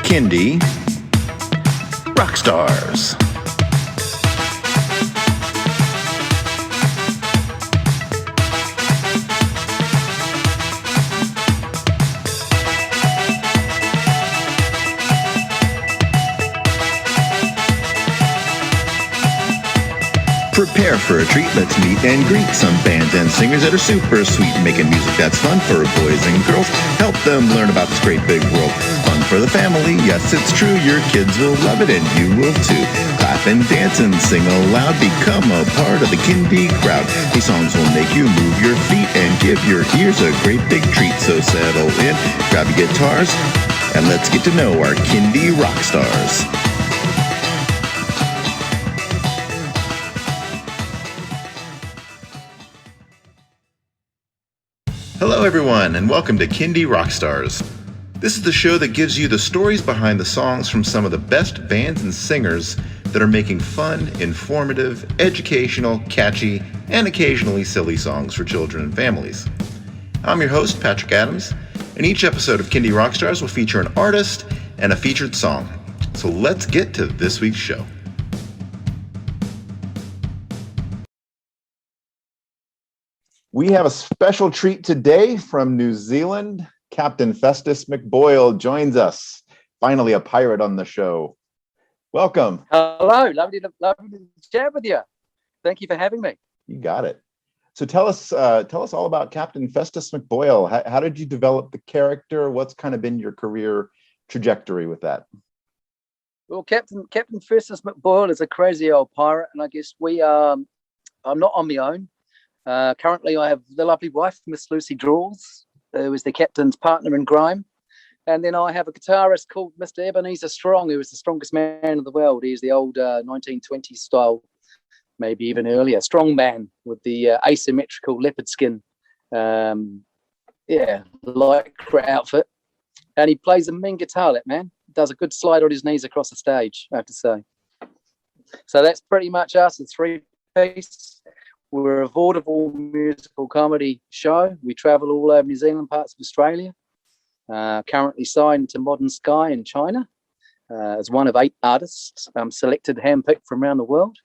Kindy Rockstars. Prepare for a treat, let's meet and greet some bands and singers that are super sweet, making music that's fun for boys and girls. Help them learn about this great big world. Fun for the family, yes it's true, your kids will love it and you will too. Clap and dance and sing aloud, become a part of the Kindy crowd. These songs will make you move your feet and give your ears a great big treat. So settle in, grab your guitars, and let's get to know our Kindy Rockstars. Hello everyone, and welcome to Kindy Rockstars. This is the show that gives you the stories behind the songs from some of the best bands and singers that are making fun, informative, educational, catchy, and occasionally silly songs for children and families. I'm your host, Patrick Adams, and each episode of Kindy Rockstars will feature an artist and a featured song. So let's get to this week's show. We have a special treat today from New Zealand. Captain Festus McBoyle joins us. Finally, a pirate on the show. Welcome. Hello, lovely to chat with you. Thank you for having me. You got it. So tell us all about Captain Festus McBoyle. How did you develop the character? What's kind of been your career trajectory with that? Well, Captain Festus McBoyle is a crazy old pirate, and I guess I'm not on my own. Currently, I have the lovely wife, Miss Lucy Drawls, who is the captain's partner in crime. And then I have a guitarist called Mr. Ebenezer Strong, who is the strongest man in the world. He is the old 1920s style, maybe even earlier, strong man with the asymmetrical leopard skin, lycra outfit. And he plays a mean guitar, that man. Does a good slide on his knees across the stage, I have to say. So that's pretty much us. It's three-piece. We're a vaudeville musical comedy show. We travel all over New Zealand, parts of Australia. Currently signed to Modern Sky in China as one of 8 artists selected, handpicked from around the world,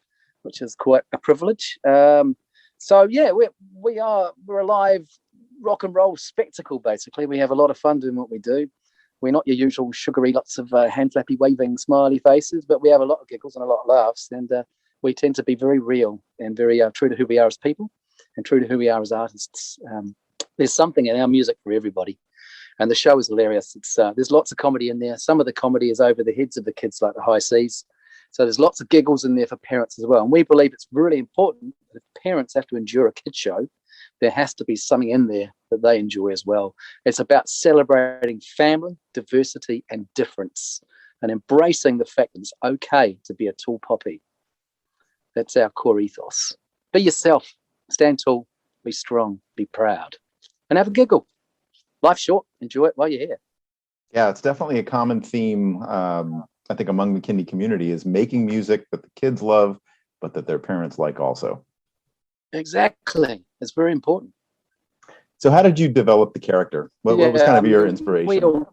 which is quite a privilege. We're a live rock and roll spectacle. Basically, we have a lot of fun doing what we do. We're not your usual sugary, lots of hand flappy, waving, smiley faces, but we have a lot of giggles and a lot of laughs, and we tend to be very real and very true to who we are as people and true to who we are as artists. There's something in our music for everybody. And the show is hilarious. There's lots of comedy in there. Some of the comedy is over the heads of the kids, like the high seas. So there's lots of giggles in there for parents as well. And we believe it's really important that if parents have to endure a kid show, there has to be something in there that they enjoy as well. It's about celebrating family, diversity, and difference, and embracing the fact that it's okay to be a tall poppy. That's our core ethos. Be yourself, stand tall, be strong, be proud, and have a giggle. Life's short, enjoy it while you're here. Yeah, it's definitely a common theme, I think, among the Kindy community is making music that the kids love, but that their parents like also. Exactly. It's very important. So how did you develop the character? What was kind of your inspiration?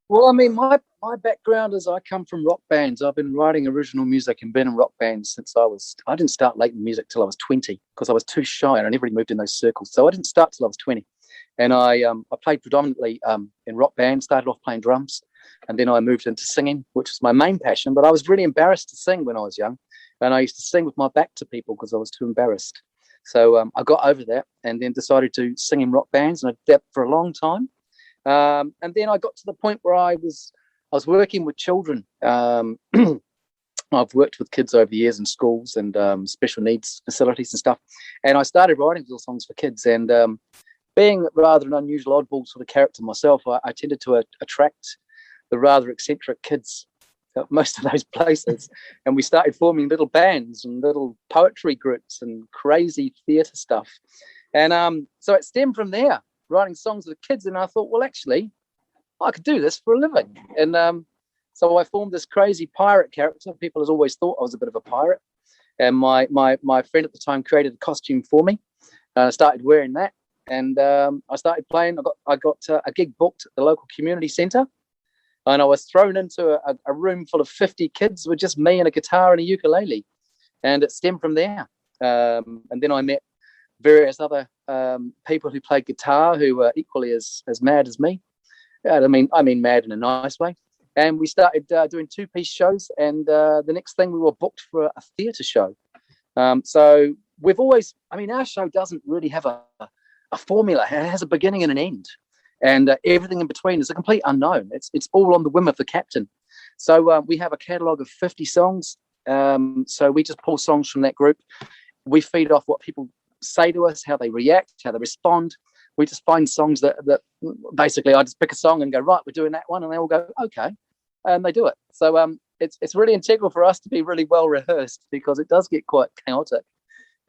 Well, I mean, my background is I come from rock bands. I've been writing original music and been in rock bands since I didn't start late in music till I was 20 because I was too shy and I never really moved in those circles. So I didn't start till I was 20. And I played predominantly in rock bands, started off playing drums, and then I moved into singing, which was my main passion. But I was really embarrassed to sing when I was young. And I used to sing with my back to people because I was too embarrassed. So I got over that and then decided to sing in rock bands, and I did that for a long time. And then I got to the point where I was working with children. I've worked with kids over the years in schools and special needs facilities and stuff. And I started writing little songs for kids. And being rather an unusual oddball sort of character myself, I tended to attract the rather eccentric kids at most of those places. And we started forming little bands and little poetry groups and crazy theatre stuff. And so it stemmed from there, writing songs with kids. And I thought, well, actually, I could do this for a living. And so I formed this crazy pirate character. People has always thought I was a bit of a pirate. And my friend at the time created a costume for me. I started wearing that. And I started playing. I got a gig booked at the local community centre. And I was thrown into a room full of 50 kids with just me and a guitar and a ukulele. And it stemmed from there. And then I met various other people who played guitar who were equally as mad as me. I mean mad in a nice way. And we started doing 2-piece shows. And the next thing, we were booked for a theatre show. So we've always, our show doesn't really have a formula. It has a beginning and an end. And everything in between is a complete unknown. It's all on the whim of the captain. So we have a catalogue of 50 songs. So we just pull songs from that group. We feed off what people say to us, how they react, how they respond. We just find songs that basically I just pick a song and go, right, we're doing that one. And they all go, okay. And they do it. So it's really integral for us to be really well rehearsed, because it does get quite chaotic.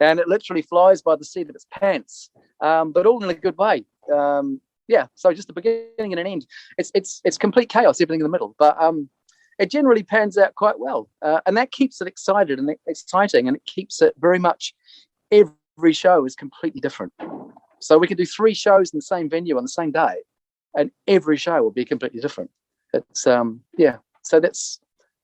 And it literally flies by the seat of its pants, but all in a good way. So just a beginning and an end. It's complete chaos, everything in the middle. But it generally pans out quite well. And that keeps it excited and exciting, and it keeps it very much, every show is completely different. So we can do 3 shows in the same venue on the same day, and every show will be completely different. It's so that's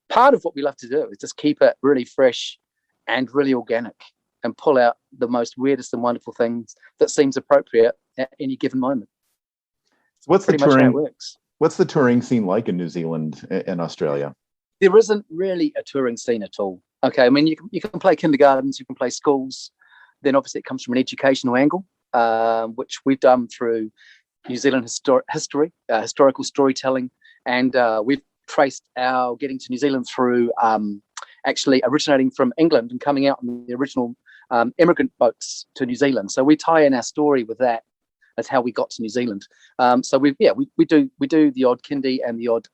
part of what we love to do, is just keep it really fresh and really organic, and pull out the most weirdest and wonderful things that seems appropriate at any given moment. So what's pretty much how it works. What's the touring scene like in New Zealand and Australia? There isn't really a touring scene at all. Okay, I mean, you can play kindergartens, you can play schools. Then obviously it comes from an educational angle, which we've done through New Zealand historical storytelling. And we've traced our getting to New Zealand through actually originating from England and coming out on the original immigrant boats to New Zealand. So we tie in our story with that as how we got to New Zealand. So we do the odd kindy and the odd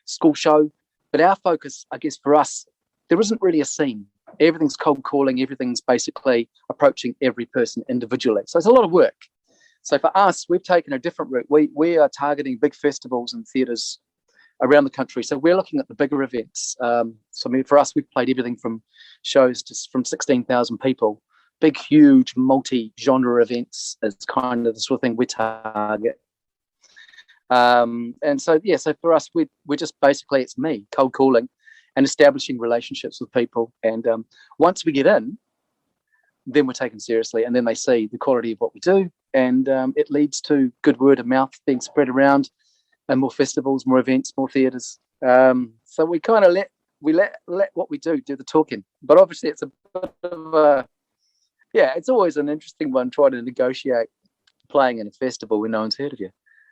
school show, but our focus, I guess, for us, there isn't really a scene. Everything's cold calling. Everything's basically approaching every person individually. So it's a lot of work. So for us, we've taken a different route. We are targeting big festivals and theatres around the country. So we're looking at the bigger events. For us, we've played everything from shows from 16,000 people. Big, huge, multi-genre events is kind of the sort of thing we target. So for us, we're just basically, it's me, cold calling and establishing relationships with people. And once we get in, then we're taken seriously, and then they see the quality of what we do, and it leads to good word of mouth being spread around, and more festivals, more events, more theatres. So we kind of let what we do the talking. But obviously, it's a bit of it's always an interesting one trying to negotiate playing in a festival when no one's heard of you.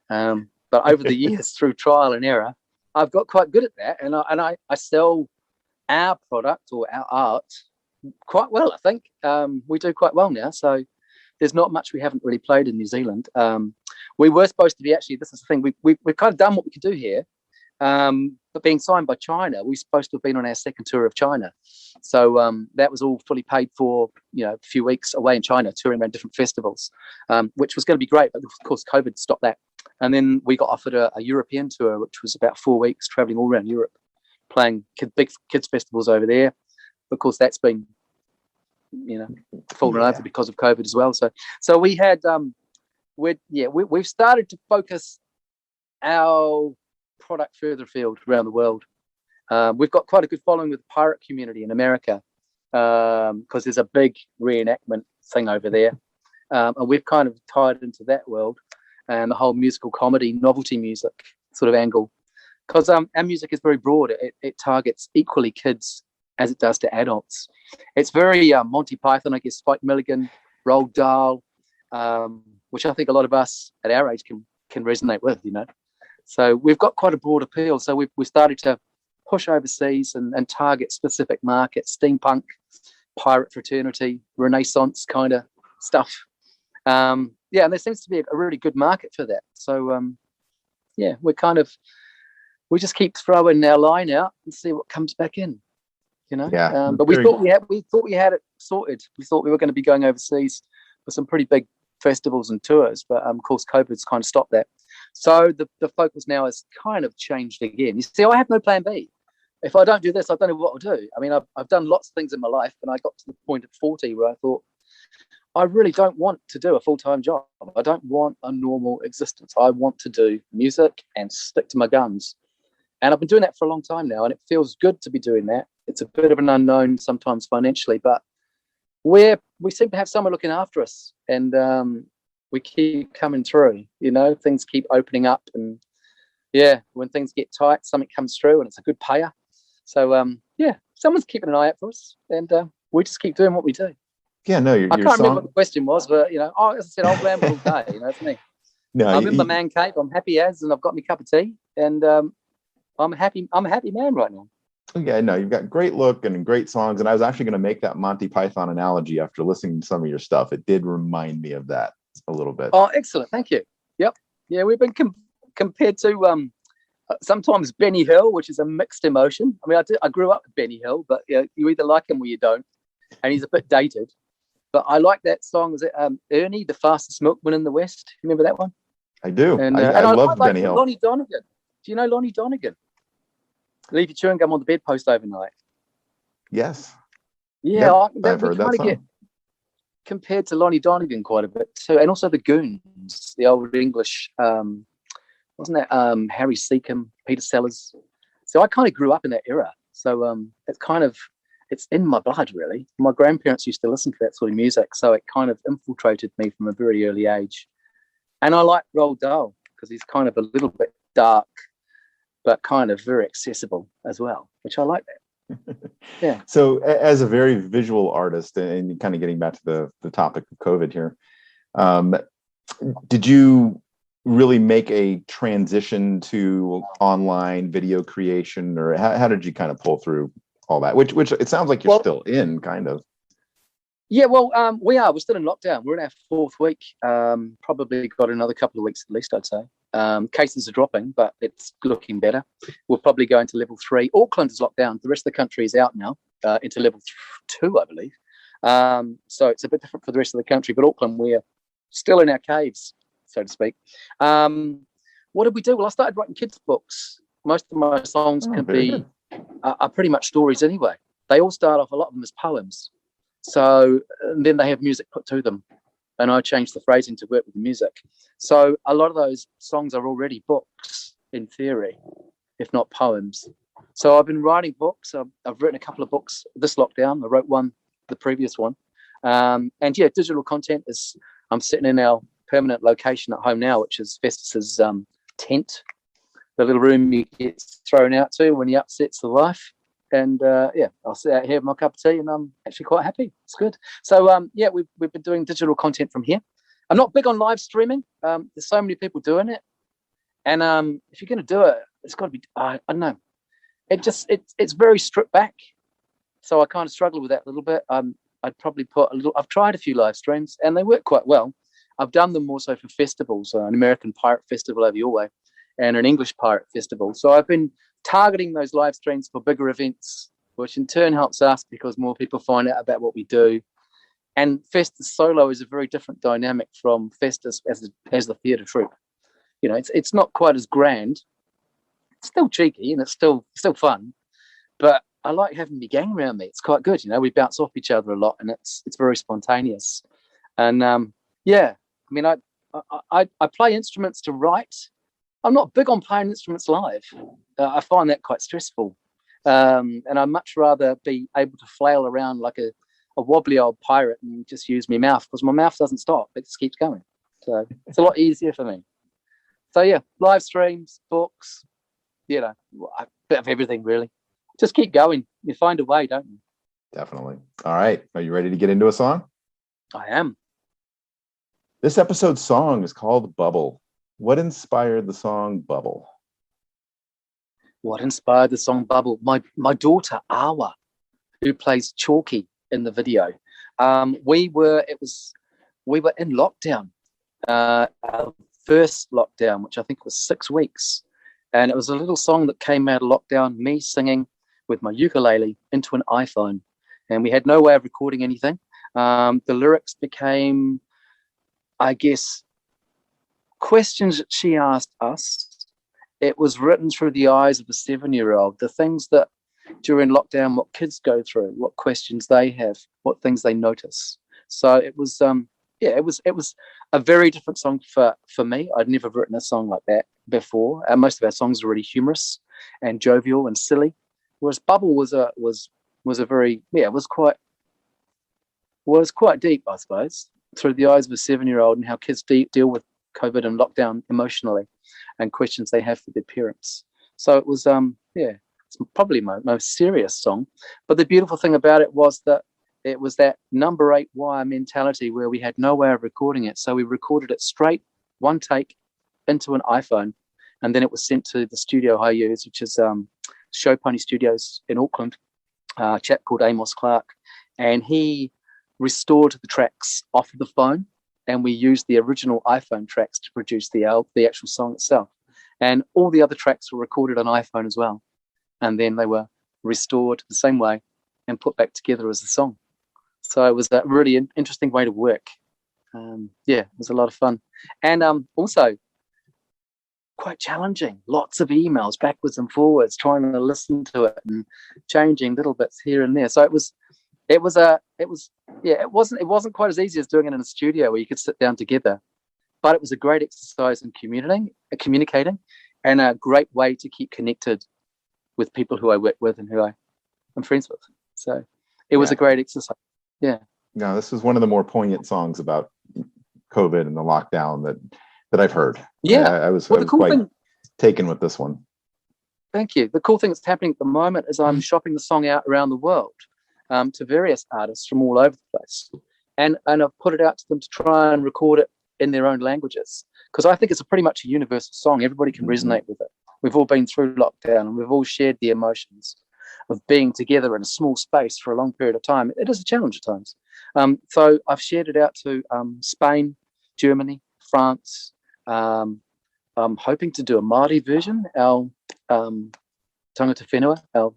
But over the years, through trial and error, I've got quite good at that, and I sell our product or our art quite well, I think. We do quite well now, so there's not much we haven't really played in New Zealand. We were supposed to be, actually, this is the thing, we've kind of done what we could do here, but being signed by China, we're supposed to have been on our second tour of China. So that was all fully paid for, a few weeks away in China, touring around different festivals, which was going to be great, but of course COVID stopped that. And then we got offered a European tour, which was about 4 weeks, traveling all around Europe, playing big kids festivals over there. Of course, that's been, fallen over because of COVID as well. So we had, we've started to focus our product further afield around the world. We've got quite a good following with the pirate community in America, because there's a big reenactment thing over there, and we've kind of tied into that world and the whole musical comedy, novelty music sort of angle, because our music is very broad. It targets equally kids as it does to adults. It's very Monty Python, I guess, Spike Milligan, Roald Dahl, which I think a lot of us at our age can resonate with, So we've got quite a broad appeal. So we've started to push overseas and target specific markets, steampunk, pirate fraternity, Renaissance kind of stuff. And there seems to be a really good market for that. So we just keep throwing our line out and see what comes back in. But we thought we had it sorted. We thought we were going to be going overseas for some pretty big festivals and tours, but of course COVID's kind of stopped that. So the focus now has kind of changed again. You see, I have no plan B. If I don't do this, I don't know what I'll do. I mean, I've done lots of things in my life, and I got to the point at 40 where I thought I really don't want to do a full-time job. I don't want a normal existence. I want to do music and stick to my guns. And I've been doing that for a long time now, and it feels good to be doing that. It's a bit of an unknown sometimes financially, but we seem to have someone looking after us, and we keep coming through. Things keep opening up, and when things get tight, something comes through, and it's a good payer. So someone's keeping an eye out for us, and we just keep doing what we do. Yeah, no, I can't remember what the question was, but as I said, I'll ramble all day. It's me. No, I'm in my man cave. I'm happy and I've got my cup of tea, and I'm happy. I'm a happy man right now. Yeah, no, you've got great look and great songs. And I was actually going to make that Monty Python analogy after listening to some of your stuff. It did remind me of that a little bit. Oh, excellent. Thank you. Yep. Yeah, we've been compared to sometimes Benny Hill, which is a mixed emotion. I mean, I grew up with Benny Hill, but you either like him or you don't. And he's a bit dated. But I like that song. Is it Ernie, the fastest milkman in the West? You remember that one? I do. And I love like Benny Hill. Lonnie Donegan. Do you know Lonnie Donegan? Leave your chewing gum on the bedpost overnight. Yes. Yeah, yep, I've heard that song. Get compared to Lonnie Donegan quite a bit too, and also the Goons, the old English. Wasn't that Harry Seacombe, Peter Sellers? So I kind of grew up in that era. So it's in my blood, really. My grandparents used to listen to that sort of music, so it kind of infiltrated me from a very early age. And I like Roald Dahl because he's kind of a little bit dark, but kind of very accessible as well, which I like that. Yeah. So as a very visual artist, and kind of getting back to the topic of COVID here, did you really make a transition to online video creation, or how did you kind of pull through all that? Which it sounds like you're still in, kind of. Yeah, well, we're still in lockdown. We're in our 4th week. Probably got another couple of weeks at least, I'd say. Cases are dropping, but it's looking better. We'll probably go into level 3. Auckland is locked down. The rest of the country is out now into level 2, I believe. So it's a bit different for the rest of the country. But Auckland, we're still in our caves, so to speak. What did we do? Well, I started writing kids' books. Most of my songs are pretty much stories anyway. They all start off, a lot of them, as poems. So then they have music put to them, and I changed the phrasing to work with the music. So a lot of those songs are already books in theory, if not poems. So I've been writing books. I've written a couple of books this lockdown. I wrote one, the previous one. Digital content is, I'm sitting in our permanent location at home now, which is Festus's tent, the little room you get thrown out to when he upsets the wife. And I'll sit out here with my cup of tea, and I'm actually quite happy. It's good. So we've been doing digital content from here. I'm not big on live streaming. There's so many people doing it, and if you're going to do it, it's got to be. I don't know. It's very stripped back. So I kind of struggle with that a little bit. I'd probably put a little. I've tried a few live streams, and they work quite well. I've done them also for festivals, an American pirate festival over your way, and an English pirate festival. So I've been targeting those live streams for bigger events, which in turn helps us because more people find out about what we do. And Festus solo is a very different dynamic from Festus as the theatre troupe. It's not quite as grand. It's still cheeky and it's still fun, but I like having the gang around me. It's quite good. We bounce off each other a lot, and it's very spontaneous. And I play instruments to write. I'm not big on playing instruments live. I find that quite stressful. And I'd much rather be able to flail around like a wobbly old pirate and just use my mouth, because my mouth doesn't stop. It just keeps going. So it's a lot easier for me. So yeah, live streams, books, a bit of everything really. Just keep going. You find a way, don't you? Definitely. All right. Are you ready to get into a song? I am. This episode's song is called Bubble. What inspired the song Bubble? What inspired the song Bubble? My daughter, Awa, who plays Chalky in the video. We were in lockdown, our first lockdown, which I think was 6 weeks. And it was a little song that came out of lockdown, me singing with my ukulele into an iPhone. And we had no way of recording anything. The lyrics became, I guess, questions that she asked us. It was written through the eyes of a 7-year-old. The things that during lockdown, what kids go through, what questions they have, what things they notice. So it was it was a very different song for me. I'd never written a song like that before. Most of our songs are really humorous and jovial and silly, whereas Bubble was a very it was quite deep, I suppose, through the eyes of a 7-year-old, and how kids deal with COVID and lockdown emotionally, and questions they have for their parents. So it was it's probably my most serious song. But the beautiful thing about it was that it was that number 8 wire mentality where we had no way of recording it. So we recorded it straight, one take, into an iPhone, and then it was sent to the studio I use, which is Show Pony Studios in Auckland, a chap called Amos Clark, and he restored the tracks off of the phone, and we used the original iPhone tracks to produce the actual song itself. And all the other tracks were recorded on iPhone as well, and then they were restored the same way and put back together as a song. So it was a really interesting way to work. It was a lot of fun, and also quite challenging. Lots of emails backwards and forwards, trying to listen to it and changing little bits here and there. So it wasn't quite as easy as doing it in a studio where you could sit down together, but it was a great exercise in communicating, and a great way to keep connected with people who I work with and who I'm friends with. So it was a great exercise. Yeah. No, this is one of the more poignant songs about COVID and the lockdown that I've heard. Yeah. I was quite taken with this one. Thank you. The cool thing that's happening at the moment is I'm shopping the song out around the world to various artists from all over the place. And I've put it out to them to try and record it in their own languages, because I think it's pretty much a universal song. Everybody can resonate with it. We've all been through lockdown, and we've all shared the emotions of being together in a small space for a long period of time. It is a challenge at times. So I've shared it out to Spain, Germany, France. I'm hoping to do a Māori version, our tangata whenua, our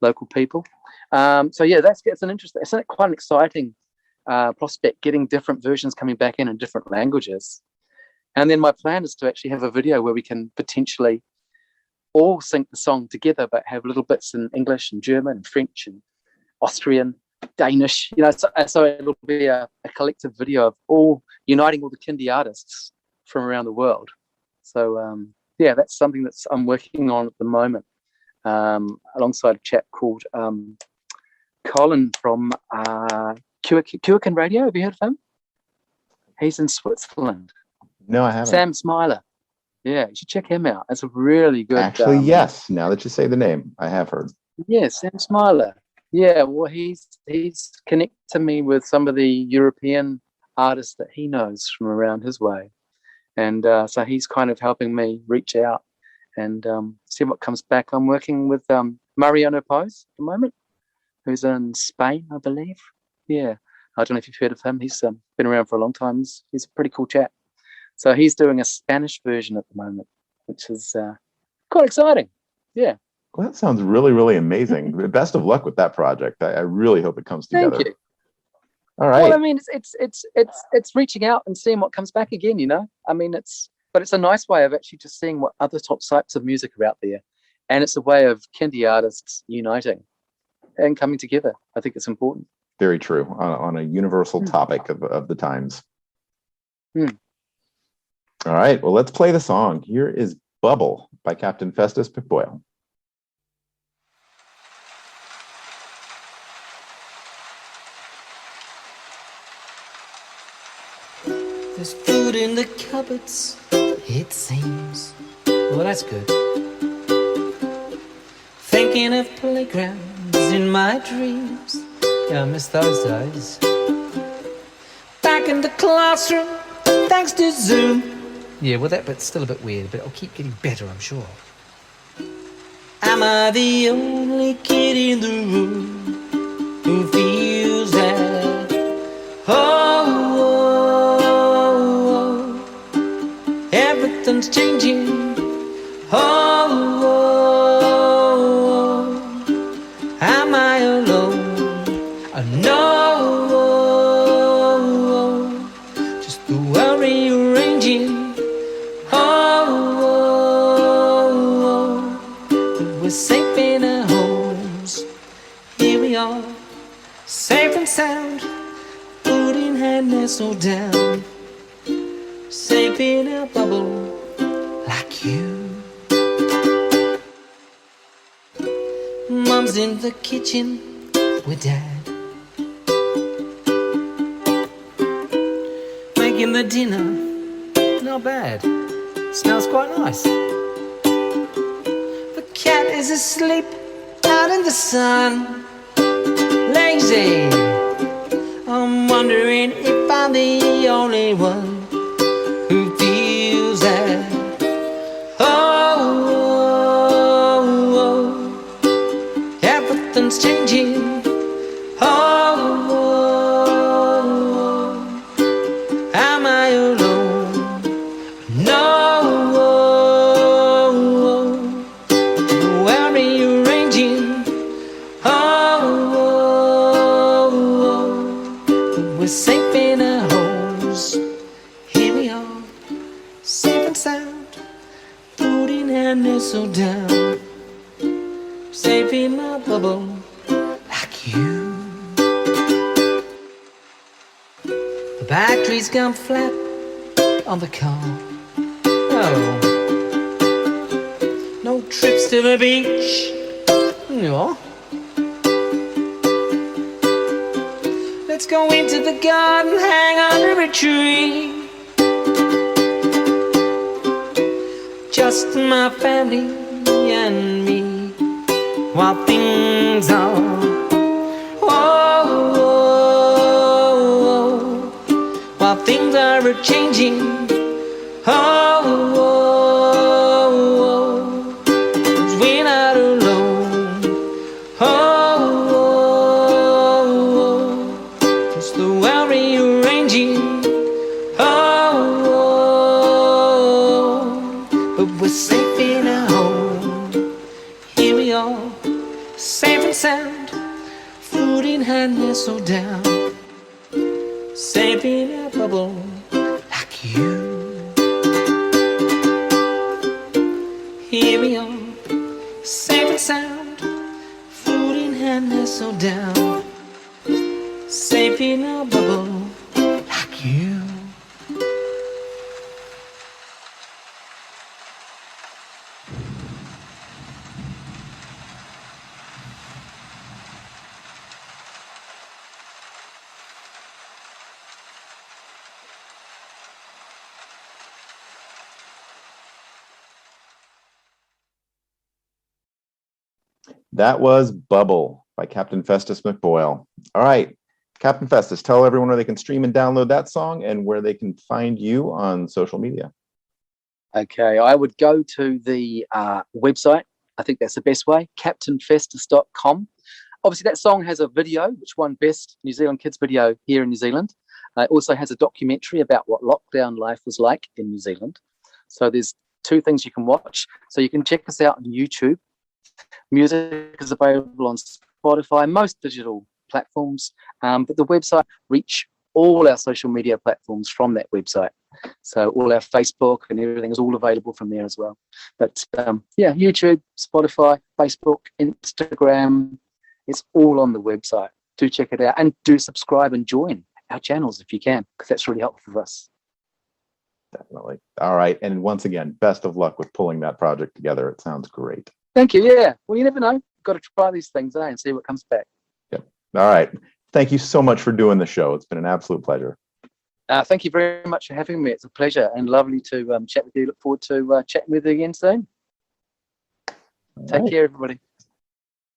local people. It's quite an exciting prospect, getting different versions coming back in different languages. And then my plan is to actually have a video where we can potentially all sing the song together, but have little bits in English and German and French and Austrian, Danish, so it'll be a collective video of all uniting all the Kindy artists from around the world. So that's something that I'm working on at the moment, alongside a chap called Colin from Kuakan Radio. Have you heard of him? He's in Switzerland. No, I haven't. Sam Smiler. Yeah, you should check him out. It's a really good. Actually, yes. Now that you say the name, I have heard. Yeah, Sam Smiler. Yeah, well, he's connected me with some of the European artists that he knows from around his way, and so he's kind of helping me reach out and see what comes back. I'm working with Mariano Pose at the moment, who's in Spain, I believe. Yeah, I don't know if you've heard of him. He's been around for a long time. He's a pretty cool chap. So he's doing a Spanish version at the moment, which is quite exciting. Yeah. Well, that sounds really, really amazing. Best of luck with that project. I really hope it comes together. Thank you. All right. Well, I mean, it's reaching out and seeing what comes back again. I mean, it's a nice way of actually just seeing what other top types of music are out there, and it's a way of Kindy artists uniting and coming together. I think it's important. Very true. On a universal topic of the times. All right. Well, let's play the song. Here is Bubble by Captain Festus McBoyle. There's food in the cupboards, it seems. Well, that's good. Thinking of playgrounds in my dreams. Yeah, I miss those days. Back in the classroom, thanks to Zoom. Yeah, well, that bit's still a bit weird, but it'll keep getting better, I'm sure. Am I the only kid in the room who feels that? Everything's changing. Am I alone? No, just the worry ranging. We're safe in our homes. Here we are, safe and sound. nestle down, safe in a bubble like you. Mom's in the kitchen with Dad, making the dinner. Not bad, smells quite nice. The cat is asleep out in the sun, lazy. I'm wondering if I'm the only one who feels that. Oh, oh, oh, everything's changing. Oh, oh, oh, am I alone? No, oh, oh, the world rearranging. Oh, we're safe in our homes. Here we are, safe and sound, floating and nestled down, safe in my bubble like you. The battery's gone flat on the car. Oh, no trips to the beach. No. Let's go into the garden, hang under a tree. Just my family and me, while things are, oh, oh, oh, while things are changing. Oh, oh, oh, we're not alone. Oh, the world rearranging. Oh, but we're safe in our home. Here we are, safe and sound, floating and nestled down, safe in a bubble like you. Here we are, safe and sound, floating and nestled down, safe in a bubble like you. That was Bubble by Captain Festus McBoyle. All right, Captain Festus, tell everyone where they can stream and download that song and where they can find you on social media. Okay, I would go to the website. I think that's the best way, captainfestus.com. Obviously, that song has a video, which won Best New Zealand Kids Video here in New Zealand. It also has a documentary about what lockdown life was like in New Zealand. So there's two things you can watch. So you can check us out on YouTube. Music is available on Spotify, most digital platforms, but the website reach all our social media platforms from that website. So all our Facebook and everything is all available from there as well. But yeah, YouTube, Spotify, Facebook, Instagram, it's all on the website. Do check it out and do subscribe and join our channels if you can, because that's really helpful for us. Definitely. All right. And once again, best of luck with pulling that project together. It sounds great. Thank you. Yeah. Well, you never know. Got to try these things and see what comes back. Yep. All right. Thank you so much for doing the show. It's been an absolute pleasure. Thank you very much for having me. It's a pleasure and lovely to chat with you. Look forward to chatting with you again soon. Take care, everybody.